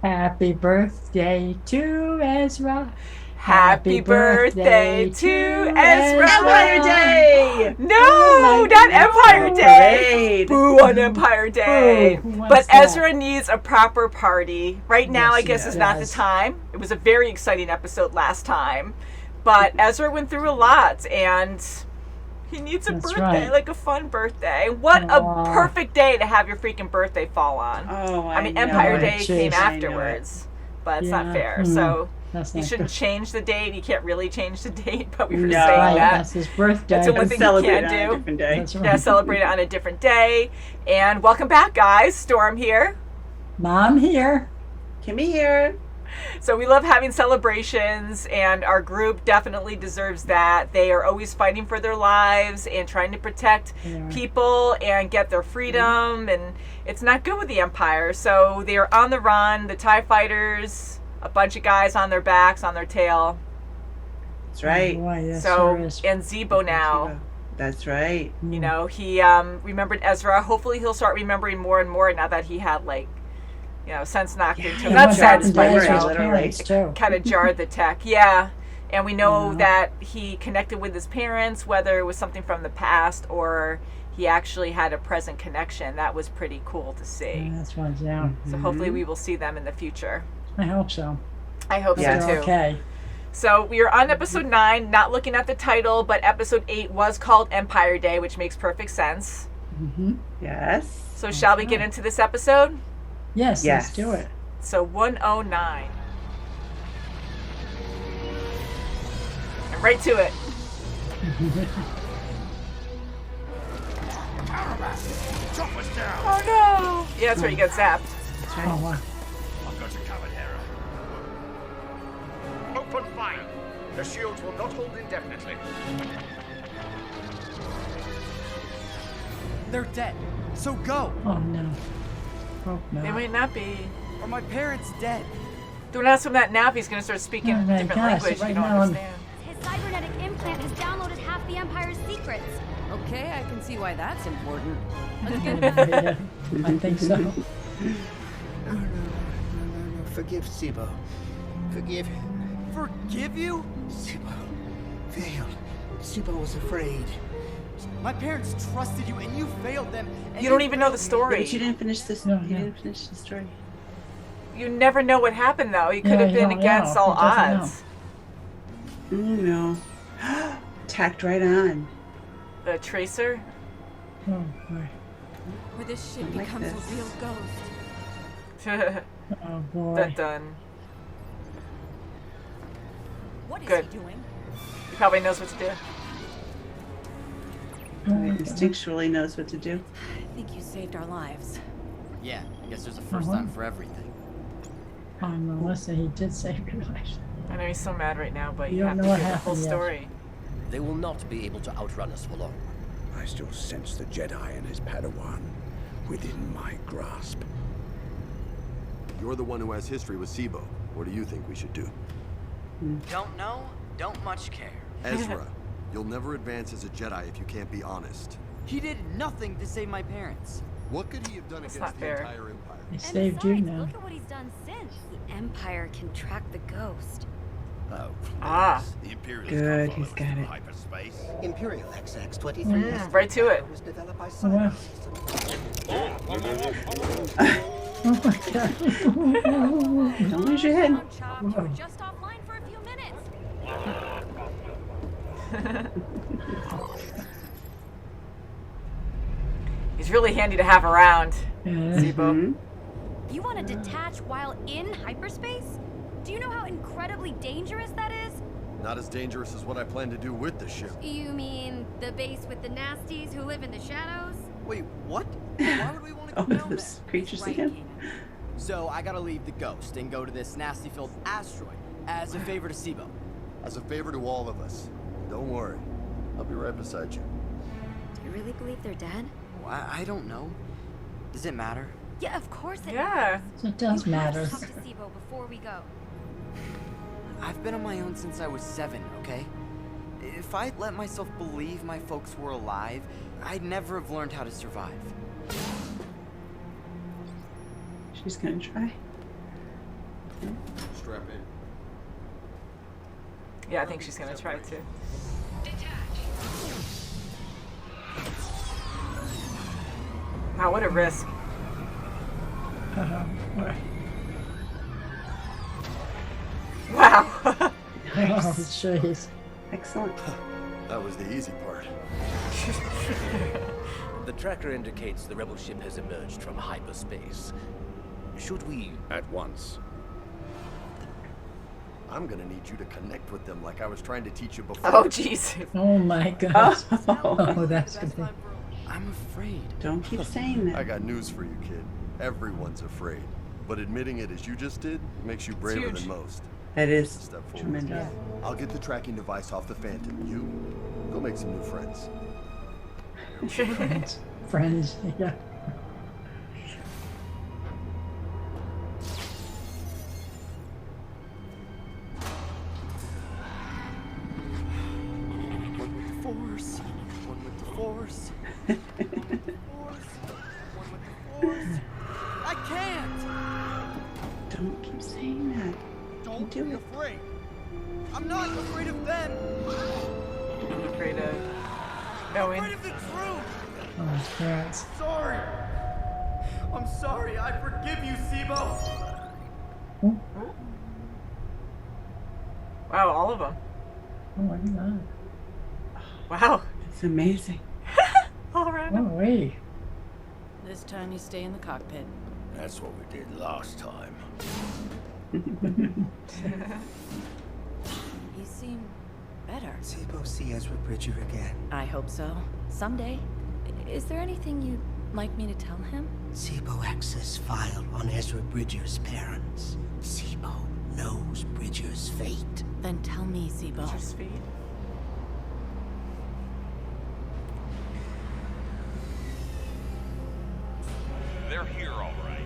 Happy birthday to Ezra. Happy birthday to Ezra. Empire Day! No, not Empire Day. Parade. Boo on Empire Day. Boo, who wants But that? Ezra needs a proper party. Right now, Yes, I guess, he is not the does. time. It was a very exciting episode last time. But Ezra went through a lot, and he needs a That's birthday, right. like a fun birthday. What Aw. a perfect day to have your freaking birthday fall on. Oh, I mean, know Empire it. Day came Jeez. I know afterwards, but it's Yeah, not fair. mhm. So That's you not shouldn't good. change the date. You can't really change the date, but we were No. saying Right, that. that's his birthday. That's the only And thing you celebrate can't on do. a different day. That's right. Yeah, celebrate it on a different day. And welcome back, guys. Storm here. Mom here. Kimmy here. So we love having celebrations, and our group definitely deserves that. They are always fighting for their lives and trying to protect Yeah. people and get their freedom, and it's not good with the Empire. So they are on the run, the TIE fighters, a bunch of guys on their backs, on their tail. That's right. Oh, boy, yes, So, there is. and Tseebo now, That's right. you know, he remembered Ezra. Hopefully he'll start remembering more and more now that he had, like, you know, sense knocked into him. And Not what sense, happened to but Ezra's Ezra's literally. parents, too. kind of jarred the tech. Yeah. And we know Yeah. that he connected with his parents, whether it was something from the past or he actually had a present connection. That was pretty cool to see. Yeah, that's one's down. So hopefully we will see them in the future. I hope so. I hope Yeah. so They're too. okay. So we are on episode 9, not looking at the title, but episode 8 was called Empire Day, which makes perfect sense. Mm-hmm. Yes. So shall we get into this episode? Yes, Yes. let's do it. So 109. And right to it. Oh no! Yeah, that's where you get zapped. That's Oh, right. wow. I've got you covered, Hera. Open fire. The shields will not hold indefinitely. They're dead. So go. Oh, no. Oh, no. They might not be. Are my parents dead? Don't ask him that now if he's going to start speaking Oh, my different gosh, language right you don't now I'm- understand. His cybernetic implant has downloaded half the Empire's secrets. Okay, I can see why that's important. Yeah, I think so. No. Forgive Tseebo. Forgive Forgive you? Tseebo. Failed. Tseebo was afraid. My parents trusted you and you failed them. And You don't even know the Yeah, story. but you didn't finish this. No, you no. didn't finish the story. You never know what happened, though. He could Yeah, have you been don't against know. all He doesn't know. odds. No. Tacked right on. The Tracer? Oh, boy. Where this ship I like becomes this. a real ghost. Oh, boy. That done. What is Good. he doing? He probably knows what to do. Oh, He instinctually knows what to do. I think you saved our lives. Yeah, I guess there's a 1st Uh-huh. time for everything. Oh, Melissa, he did save your life. I know he's so mad right now, but You you don't have to know what hear the whole happened yet. story. They will not be able to outrun us for long. I still sense the Jedi and his Padawan within my grasp. You're the one who has history with Tseebo. What do you think we should do? Don't know, don't much care. Ezra, you'll never advance as a Jedi if you can't be honest. He did nothing to save my parents. What could he have done That's against not the fair. entire Empire? He And saved you besides, now. look at what he's done since. The Empire can track the ghost. Oh, Ah. the Imperials Good, can't he's follow us got through it. hyperspace. Imperial XX-23 right to it. was developed by Oh, wow. Oh, my God. Don't lose your head. On Chopped, you were just offline for a few minutes. He's really handy to have around, Yeah. Tseebo. You want to detach while in hyperspace? Do you know how incredibly dangerous that is? Not as dangerous as what I plan to do with the ship. You mean the base with the nasties who live in the shadows? Wait, what? Why would we want to Oh, go down those there? creatures Right, again. Kanan. So I gotta leave the ghost and go to this nasty-filled asteroid as a favor to Tseebo. As a favor to all of us. Don't worry. I'll be right beside you. Do you really believe they're dead? Well, I don't know. Does it matter? Yeah, of course it Yeah. It does You have matter. to talk to Tseebo before we go. I've been on my own since I was 7, okay? If I'd let myself believe my folks were alive, I'd never have learned how to survive. She's gonna try. Strap in. Yeah, I think she's gonna try to. Wow, what a risk. What? Wow. Oh, jeez. Excellent. That was the easy part. The tracker indicates the rebel ship has emerged from hyperspace. Should we... At once. I'm gonna need you to connect with them like I was trying to teach you before. Oh, jeez. Oh my gosh. Oh. Oh, that's good. I'm afraid. Don't keep saying I that. got news for you, kid. Everyone's afraid. But admitting it as you just did makes you braver huge. than most. That is Step forward. tremendous. I'll get the tracking device off the Phantom. You go make some new friends. Friends, yeah. One with the Force. One with the Force. One with the Force. I can't! Don't keep saying that. Don't do be it. afraid. I'm not afraid of them. I'm afraid of I'm knowing. afraid of the truth. Oh, his parents. Sorry. I'm sorry. I forgive you, Tseebo. Wow, all of them. Oh my god. Wow. It's amazing. All around Oh, them. wait. This time you stay in the cockpit. That's what we did last time. You seem better. Tseebo see Ezra Bridger again. I hope so. Someday. Is there anything you'd like me to tell him? Tseebo access file on Ezra Bridger's parents. Tseebo knows Bridger's fate. Then tell me, Tseebo. Just feed. They're here, all right.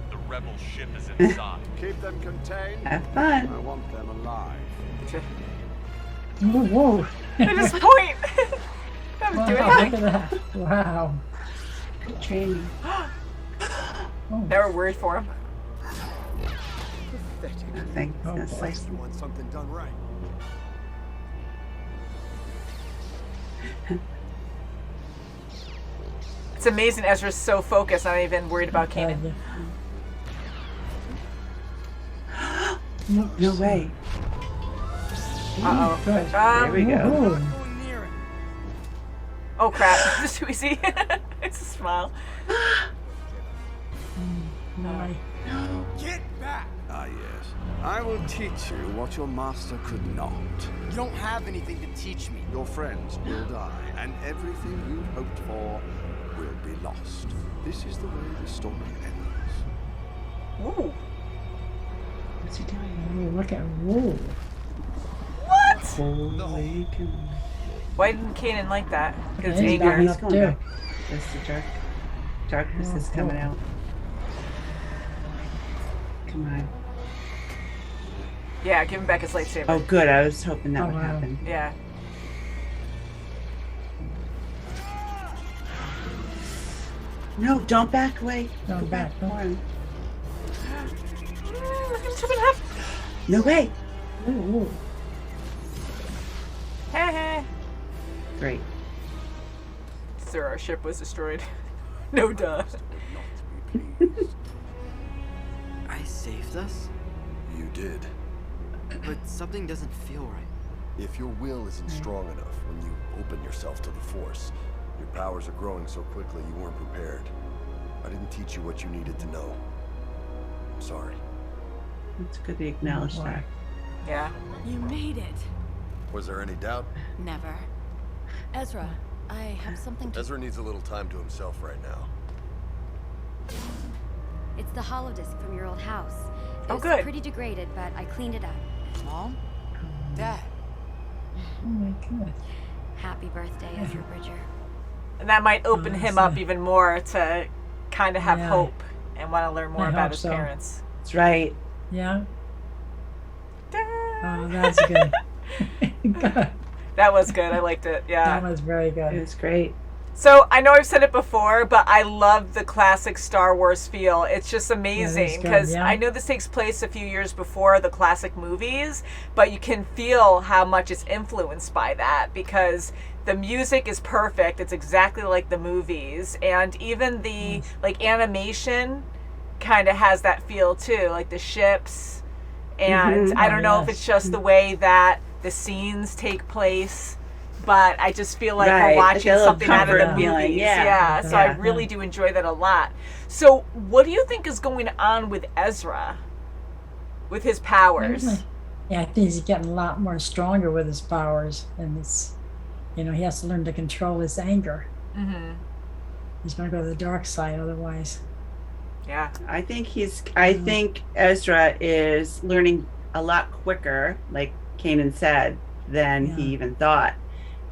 The rebel ship is inside. Keep them contained. Have fun. I want them alive. Whoa, whoa. At this point. I'm Wow, doing look anything. at that. Wow. Good training. Oh, They were worried for him. Nothing. Oh, It's boy. like You want something done right. It's amazing Ezra's so focused, not even worried about Kanan. no way. Uh-oh. Good. There we go. Ooh. Going near it. Oh crap. This is too easy. It's a smile. My. Get back! Ah, yes. I will teach you what your master could not. You don't have anything to teach me. Your friends will die, and everything you hoped for will be lost. This is the way the story ends. Ooh. What's he doing? Oh, look at. Whoa. What? Holy cow. Why didn't Kanan like that? Because Okay, anger. He's Up going there. back. That's the darkness is Oh, coming oh. out. Come on. Yeah, give him back his lightsaber. Oh, good. I was hoping that Oh, would wow. happen. Yeah. No, don't back away. Don't Go back, for don't. him. Took it up. No way. Ooh, ooh. Hey, hey. Great. Sir, our ship was destroyed. No duh. I saved us? You did. But something doesn't feel right. If your will isn't strong enough when you open yourself to the Force, your powers are growing so quickly you weren't prepared. I didn't teach you what you needed to know. I'm sorry. It's good to acknowledge Wow. that. Yeah. You made it. Was there any doubt? Never. Ezra, I have something to... Ezra needs a little time to himself right now. It's the holodisc from your old house. It Oh, was good. pretty degraded, but I cleaned it up. Mom? Dad? Oh my god. Happy birthday, Ezra Bridger. And that might open him up Honestly. even more to kind of have Yeah. hope and want to learn more I about hope his so. parents. That's right. Yeah. Da- Oh, that's good. God, That was good. I liked it. Yeah. that was very It good. was great. So I know I've said it before, but I love the classic Star Wars feel. It's just amazing because I know this takes place a few years before the classic movies, but you can feel how much it's influenced by that because the music is perfect. It's exactly like the movies, and even the like animation kind of has that feel too, like the ships. And I don't know if it's just the way that the scenes take place. But I just feel like we're watching something out of the movies. So I really do enjoy that a lot. So what do you think is going on with Ezra? With his powers? Yeah, I think he's getting a lot more stronger with his powers. And it's, he has to learn to control his anger. He's going to go to the dark side otherwise. Yeah. I think Ezra is learning a lot quicker, like Kanan said, than he even thought.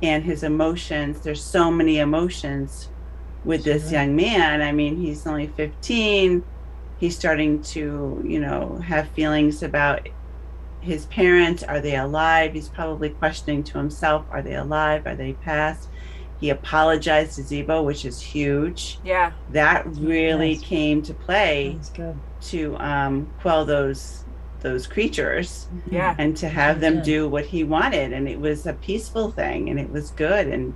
And his emotions, there's so many emotions with this young man. I mean, he's only 15. He's starting to, have feelings about his parents. Are they alive? He's probably questioning to himself, are they alive? Are they passed? He apologized to Tseebo, which is huge. Yeah. That really came to play to quell those creatures and to have them do what he wanted, and it was a peaceful thing and it was good, and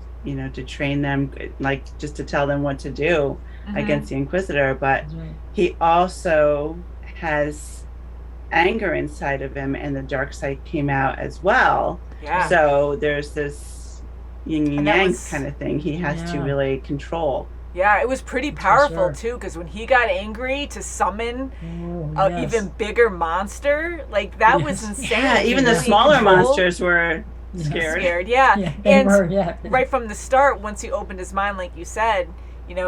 to train them, like just to tell them what to do against the Inquisitor, but he also has anger inside of him, and the dark side came out as well. So there's this yin and yang kind of thing he has to really control. Yeah, it was pretty powerful too, because when he got angry to summon an even bigger monster, like that was insane. Yeah, even the smaller monsters were scared. And right from the start, once he opened his mind, like you said,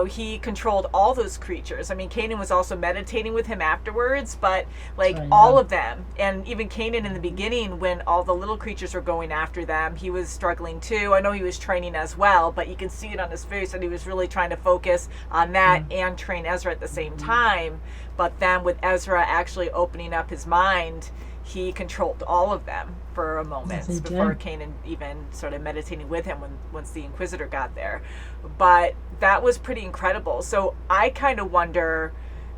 he controlled all those creatures. I mean, Kanan was also meditating with him afterwards, but all of them, and even Kanan in the beginning, when all the little creatures were going after them, he was struggling too. I know he was training as well, but you can see it on his face that he was really trying to focus on that and train Ezra at the same time. But then with Ezra actually opening up his mind, he controlled all of them for a moment before Kanan even started meditating with him once the Inquisitor got there. But that was pretty incredible. So I kind of wonder,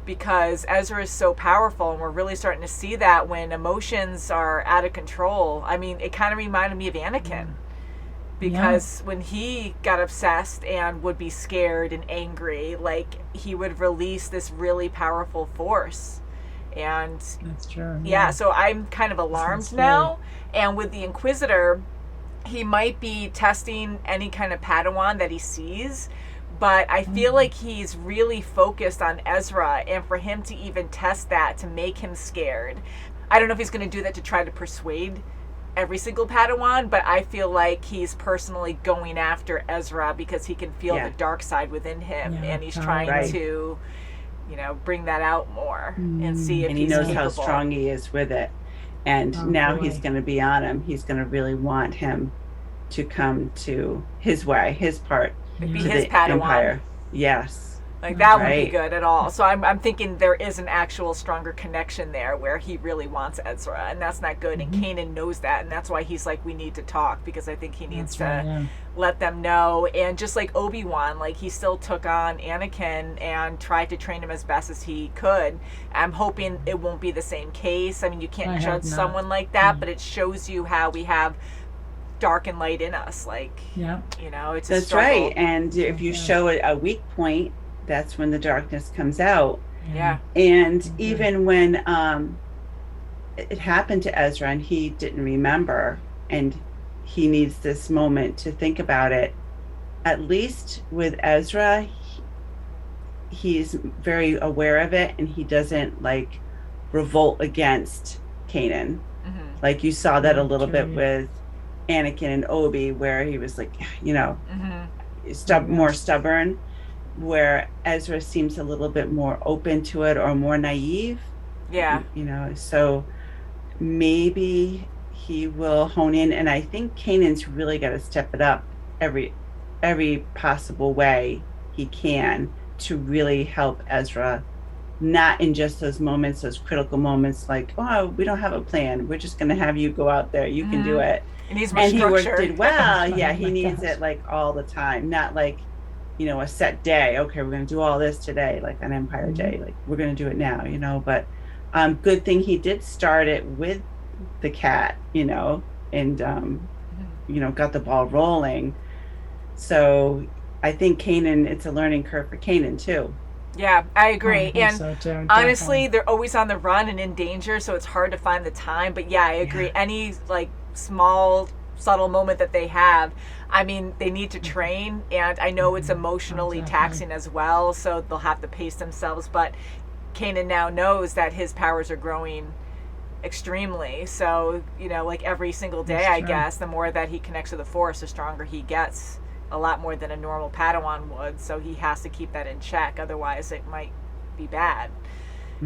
because Ezra is so powerful and we're really starting to see that when emotions are out of control. I mean, it kind of reminded me of Anakin. Because when he got obsessed and would be scared and angry, like he would release this really powerful force. And that's true. So I'm kind of alarmed now. And with the Inquisitor, he might be testing any kind of Padawan that he sees, but I feel like he's really focused on Ezra, and for him to even test that to make him scared, I don't know if he's going to do that to try to persuade every single Padawan, but I feel like he's personally going after Ezra because he can feel the dark side within him, and he's trying to bring that out more and see if and he he's knows capable. how strong he is with it, and now he's going to be on him. He's going to really want him to come to his way, his part, be to his the Padawan. Empire. Yes. Like that wouldn't be good at all. So I'm thinking there is an actual stronger connection there where he really wants Ezra, and that's not good. And Kanan knows that, and that's why he's like, we need to talk, because I think he needs to let them know. And just like Obi-Wan, like he still took on Anakin and tried to train him as best as he could. I'm hoping it won't be the same case. I mean, you can't judge someone like that, but it shows you how we have dark and light in us. Like, it's a struggle. Right. And if you show a weak point, that's when the darkness comes out. And even when it happened to Ezra and he didn't remember, and he needs this moment to think about it, at least with Ezra, he's very aware of it, and he doesn't like revolt against Kanan. Like you saw that a little bit with Anakin and Obi, where he was like, more stubborn, where Ezra seems a little bit more open to it or more naive. So maybe he will hone in, and I think Kanan's really got to step it up every possible way he can to really help Ezra, not in just those moments, those critical moments like, oh, we don't have a plan, we're just going to have you go out there, you can do it. And he's more structured. He did well. He needs it like all the time, not like a set day. Okay, we're going to do all this today, like on Empire Day. Like, we're going to do it now, But good thing he did start it with the cat, and, got the ball rolling. So I think Kanan, it's a learning curve for Kanan, too. Yeah, I agree. And so too, honestly, they're always on the run and in danger, so it's hard to find the time. But yeah, I agree. Yeah. Any like small, subtle moment that they have, I mean, they need to train. And I know it's emotionally taxing as well, so they'll have to pace themselves. But Kanan now knows that his powers are growing extremely. So, like every single day, I guess, the more that he connects to the Force, the stronger he gets. A lot more than a normal Padawan would, so he has to keep that in check, otherwise it might be bad.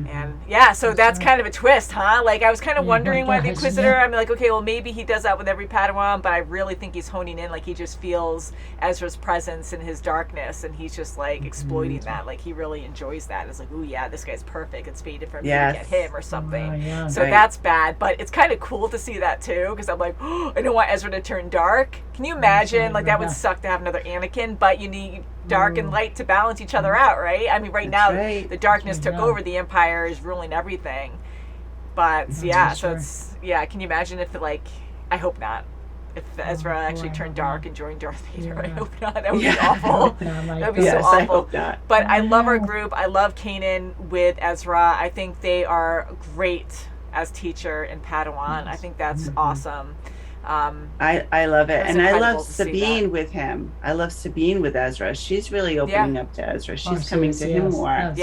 And so that's kind of a twist, huh? Like, I was kind of wondering why the Inquisitor, I'm like, okay, well, maybe he does that with every Padawan, but I really think he's honing in, like, he just feels Ezra's presence in his darkness, and he's just, like, exploiting that. Like, he really enjoys that. It's like, ooh, yeah, this guy's perfect. It's fated for me to get him or something. So that's bad, but it's kind of cool to see that, too, because I'm like, oh, I don't want Ezra to turn dark. Can you imagine? Like, that would suck to have another Anakin, but you need dark and light to balance each other out, right? I mean, the darkness took over, the Empire is ruling everything. But so it's can you imagine if I hope not, if Ezra actually turned dark and joined Darth Vader. I hope not. That would be awful. That would be so awful. I hope not. But I love our group. I love Kanan with Ezra. I think they are great as teacher and Padawan. I think that's awesome. I love it, and I love Sabine with him. I love Sabine with Ezra. She's really opening up to Ezra. She's coming to him more.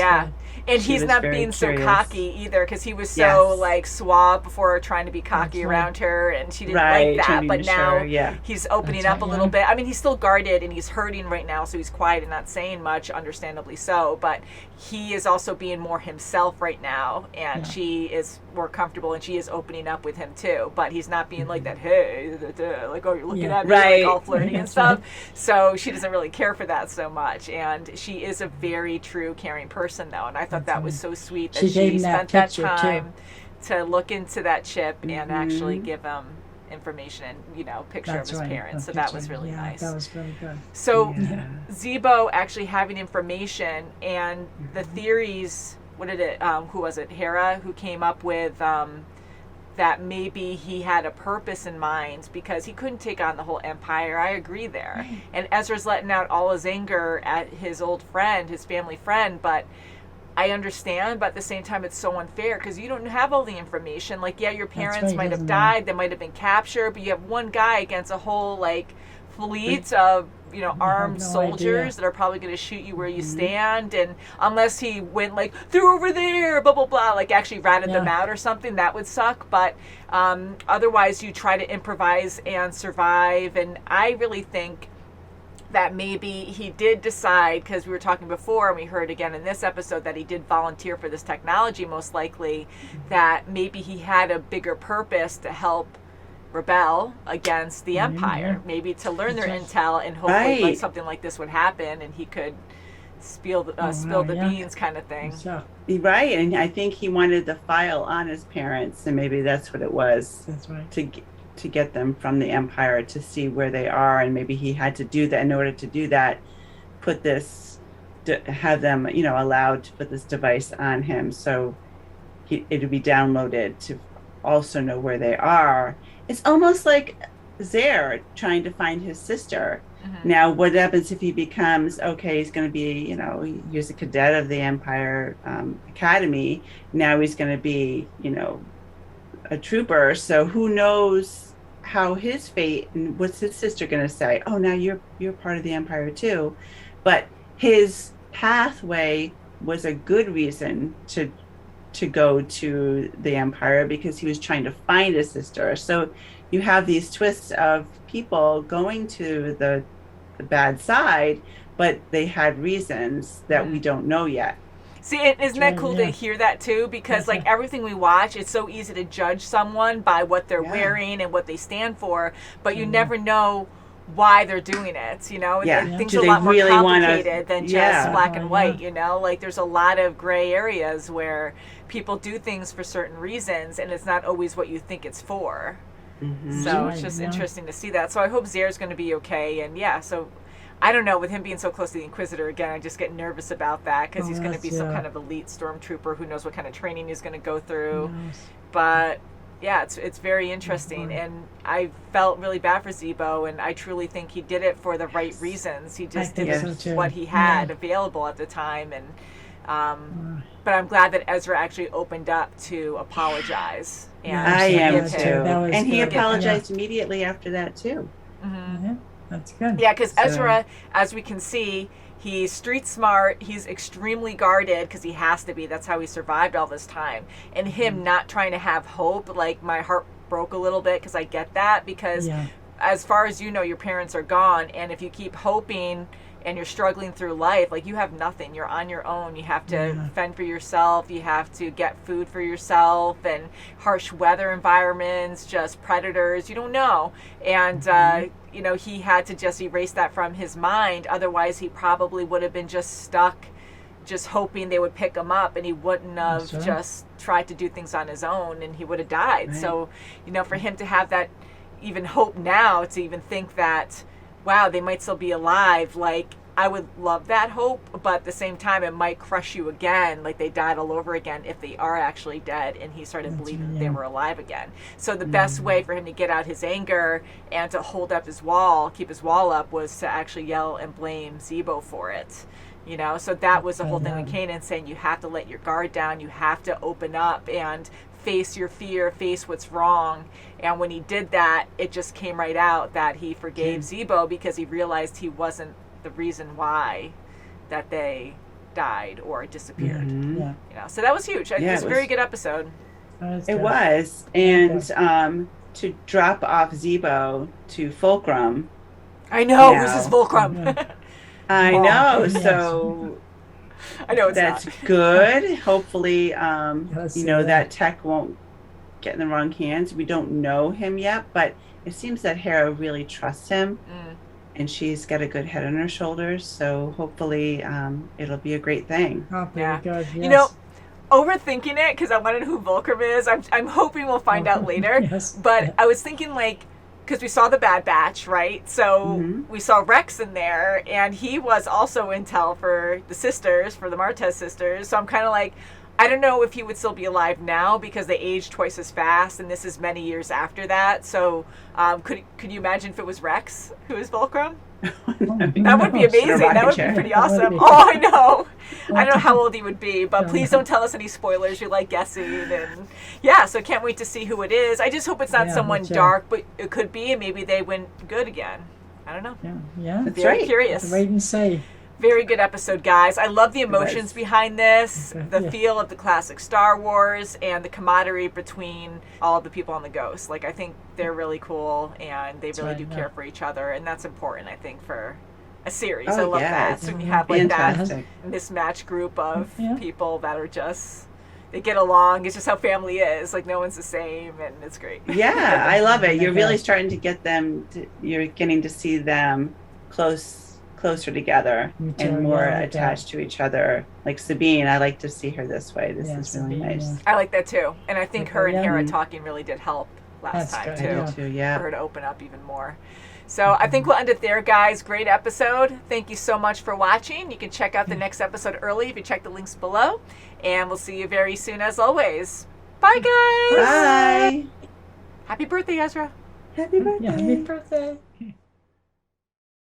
And he's not being so cocky either, because he was so like suave before, trying to be cocky around her, and she didn't like that. But now he's opening up a little bit. I mean, he's still guarded and he's hurting right now, so he's quiet and not saying much, understandably so. But he is also being more himself right now, and she is more comfortable, and she is opening up with him too. But he's not being like that. Hey, like, oh, you're looking at me, like all flirty and stuff. So she doesn't really care for that so much, and she is a very true, caring person, though. And I thought that was so sweet that she spent that time to look into that chip and actually give him information and picture of his parents. So that was really nice. That was really good. So Tseebo actually having information and the theories. What did it? Who was it? Hera, who came up with that maybe he had a purpose in mind because he couldn't take on the whole Empire. I agree there. And Ezra's letting out all his anger at his old friend, his family friend, but I understand, but at the same time, it's so unfair because you don't have all the information. Like, your parents might have died, they might have been captured, but you have one guy against a whole, fleet of, armed soldiers that are probably going to shoot you where you stand. And unless he went, they're over there, blah, blah, blah, actually ratted them out or something, that would suck. But otherwise, you try to improvise and survive. And I really think that maybe he did decide, because we were talking before and we heard again in this episode that he did volunteer for this technology, most likely, that maybe he had a bigger purpose to help rebel against the Empire, maybe to learn their intel, and hopefully something like this would happen and he could spill the beans kind of thing. Right, and I think he wanted the file on his parents, and maybe that's what it was. That's right. To get them from the Empire, to see where they are, and maybe he had to do that. In order to do that, have them, allowed to put this device on him, so it would be downloaded to also know where they are. It's almost like Zer trying to find his sister. Now, what happens if he becomes, he's going to be, he's a cadet of the Empire Academy. Now he's going to be, a trooper. So who knows how his fate, and what's his sister going to say? Oh, now you're part of the Empire too. But his pathway was a good reason to go to the Empire, because he was trying to find his sister. So you have these twists of people going to the bad side, but they had reasons that we don't know yet. See, isn't that cool to hear that too? Because everything we watch, it's so easy to judge someone by what they're wearing and what they stand for, but you never know why they're doing it, Things are a lot more complicated than just black and white, there's a lot of gray areas where people do things for certain reasons, and it's not always what you think it's for. So it's just interesting to see that. So I hope Zer's going to be okay, and so I don't know, with him being so close to the Inquisitor, again, I just get nervous about that, because he's going to be some kind of elite stormtrooper. Who knows what kind of training he's going to go through. But yeah, it's very interesting, and I felt really bad for Tseebo, and I truly think he did it for the right reasons. He just did what he had available at the time, and but I'm glad that Ezra actually opened up to apologize. And I am too, and he good. apologized immediately after that too. Yeah, that's good. Yeah, because Ezra, as we can see, he's street smart. He's extremely guarded because he has to be. That's how he survived all this time. And him not trying to have hope, like, my heart broke a little bit, because I get that. Because as far as you know, your parents are gone. And if you keep hoping and you're struggling through life, like, you have nothing. You're on your own. You have to fend for yourself. You have to get food for yourself, and harsh weather environments, just predators. You don't know. And, you know, he had to just erase that from his mind. Otherwise, he probably would have been just stuck, just hoping they would pick him up, and he wouldn't have just tried to do things on his own, and he would have died. So, you know, for him to have that even hope now, to even think that, wow, they might still be alive, like, I would love that hope, but at the same time, it might crush you again, like they died all over again if they are actually dead, and he started believing that they were alive again. So the best way for him to get out his anger and to hold up his wall, keep his wall up, was to actually yell and blame Tseebo for it. You know, so that was the whole thing with Kanan, saying you have to let your guard down, you have to open up and face your fear, face what's wrong. And when he did that, it just came right out that he forgave Tseebo, because he realized he wasn't the reason why that they died or disappeared. You know, so that was huge. It was a very good episode. It was. And to drop off Tseebo to Fulcrum. I know, who's this Fulcrum? I know. So I know that's good. Hopefully, you know, that tech won't get in the wrong hands. We don't know him yet, but it seems that Hera really trusts him. And she's got a good head on her shoulders, so hopefully it'll be a great thing. Good, You know, overthinking it, because I want to know who Fulcrum is. I'm hoping we'll find out later. But I was thinking, like, because we saw the Bad Batch, right? So we saw Rex in there, and he was also intel for the sisters, for the Martez sisters. So I'm kind of like, I don't know if he would still be alive now, because they age twice as fast, and this is many years after that. So could you imagine if it was Rex who is Fulcrum? That would be amazing. That would be pretty awesome. Oh, I know. I don't know how old he would be, but please don't tell us any spoilers. You like guessing. And yeah, so can't wait to see who it is. I just hope it's not someone dark, but it could be, and maybe they went good again. I don't know. Yeah. That's very curious. Wait and see. Very good episode, guys. I love the emotions behind this, the feel of the classic Star Wars, and the camaraderie between all the people on the Ghost. Like, I think they're really cool, and they really do care for each other, and that's important, I think, for a series. I love that. So when you have like that mismatched group of people that are just, they get along. It's just how family is. Like, no one's the same, and it's great. Yeah, I love it. You're really starting to get them, you're getting to see them closer together and more attached to each other. Like Sabine, I like to see her this way. This is really nice. I like that too. And I think her and Hera talking really did help last time too. For her to open up even more. So I think we'll end it there, guys. Great episode. Thank you so much for watching. You can check out the next episode early if you check the links below. And we'll see you very soon as always. Bye, guys. Bye. Happy birthday, Ezra. Happy birthday. Happy birthday.